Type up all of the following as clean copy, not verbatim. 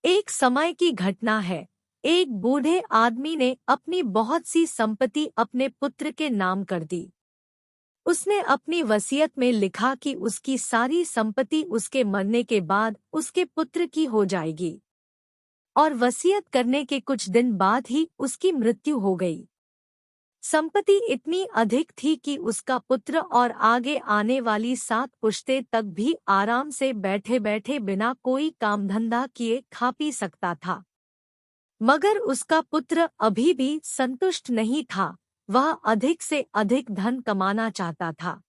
एक समय की घटना है। एक बूढ़े आदमी ने अपनी बहुत सी संपत्ति अपने पुत्र के नाम कर दी। उसने अपनी वसीयत में लिखा कि उसकी सारी संपत्ति उसके मरने के बाद उसके पुत्र की हो जाएगी, और वसीयत करने के कुछ दिन बाद ही उसकी मृत्यु हो गई। संपत्ति इतनी अधिक थी कि उसका पुत्र और आगे आने वाली 7 पुश्तें तक भी आराम से बैठे बैठे बिना कोई काम धंधा किए खा पी सकता था। मगर उसका पुत्र अभी भी संतुष्ट नहीं था। वह अधिक से अधिक धन कमाना चाहता था।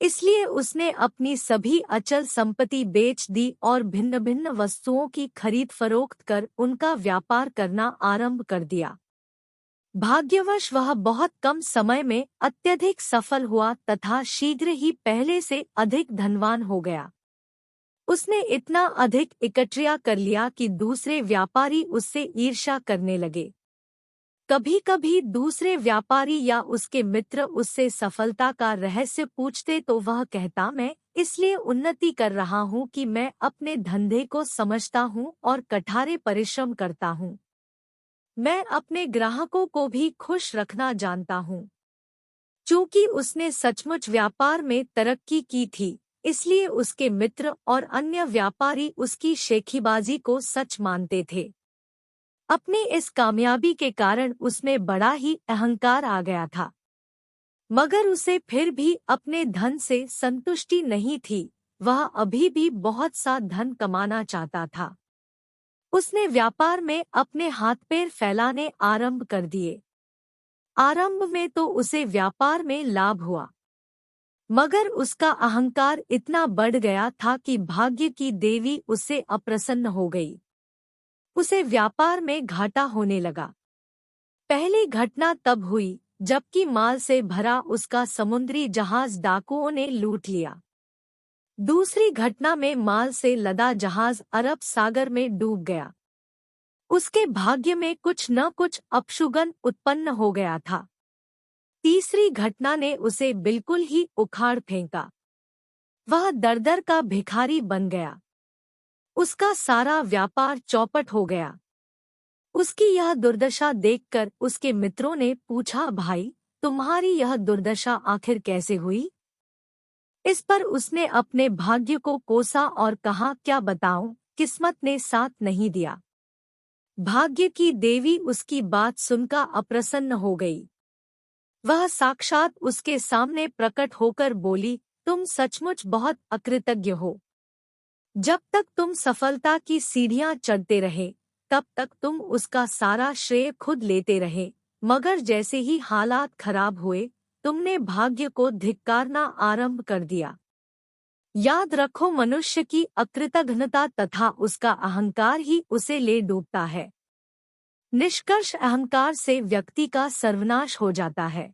इसलिए उसने अपनी सभी अचल संपत्ति बेच दी और भिन्न भिन्न वस्तुओं की खरीद फरोख्त कर उनका व्यापार करना आरंभ कर दिया। भाग्यवश वह बहुत कम समय में अत्यधिक सफल हुआ तथा शीघ्र ही पहले से अधिक धनवान हो गया। उसने इतना अधिक इकट्ठा कर लिया कि दूसरे व्यापारी उससे ईर्ष्या करने लगे। कभी कभी दूसरे व्यापारी या उसके मित्र उससे सफलता का रहस्य पूछते तो वह कहता, मैं इसलिए उन्नति कर रहा हूँ कि मैं अपने धंधे को समझता हूँ और कठारे परिश्रम करता हूँ। मैं अपने ग्राहकों को भी खुश रखना जानता हूँ। चूंकि उसने सचमुच व्यापार में तरक्की की थी, इसलिए उसके मित्र और अन्य व्यापारी उसकी शेखीबाजी को सच मानते थे। अपनी इस कामयाबी के कारण उसमें बड़ा ही अहंकार आ गया था। मगर उसे फिर भी अपने धन से संतुष्टि नहीं थी। वह अभी भी बहुत सा धन कमाना चाहता था। उसने व्यापार में अपने हाथ पैर फैलाने आरंभ कर दिए। आरंभ में तो उसे व्यापार में लाभ हुआ, मगर उसका अहंकार इतना बढ़ गया था कि भाग्य की देवी उससे अप्रसन्न हो गई। उसे व्यापार में घाटा होने लगा। पहली घटना तब हुई जबकि माल से भरा उसका समुद्री जहाज डाकुओं ने लूट लिया। दूसरी घटना में माल से लदा जहाज अरब सागर में डूब गया। उसके भाग्य में कुछ न कुछ अपशुगन उत्पन्न हो गया था। तीसरी घटना ने उसे बिल्कुल ही उखाड़ फेंका। वह दर-दर का भिखारी बन गया। उसका सारा व्यापार चौपट हो गया। उसकी यह दुर्दशा देखकर उसके मित्रों ने पूछा, भाई, तुम्हारी यह दुर्दशा आखिर कैसे हुई? इस पर उसने अपने भाग्य को कोसा और कहा, क्या बताऊं, किस्मत ने साथ नहीं दिया। भाग्य की देवी उसकी बात सुनकर अप्रसन्न हो गई। वह साक्षात उसके सामने प्रकट होकर बोली, तुम सचमुच बहुत अकृतज्ञ हो। जब तक तुम सफलता की सीढ़ियां चढ़ते रहे, तब तक तुम उसका सारा श्रेय खुद लेते रहे, मगर जैसे ही हालात खराब हुए, तुमने भाग्य को धिक्कारना आरंभ कर दिया। याद रखो, मनुष्य की अकृतज्ञता तथा उसका अहंकार ही उसे ले डूबता है। निष्कर्ष, अहंकार से व्यक्ति का सर्वनाश हो जाता है।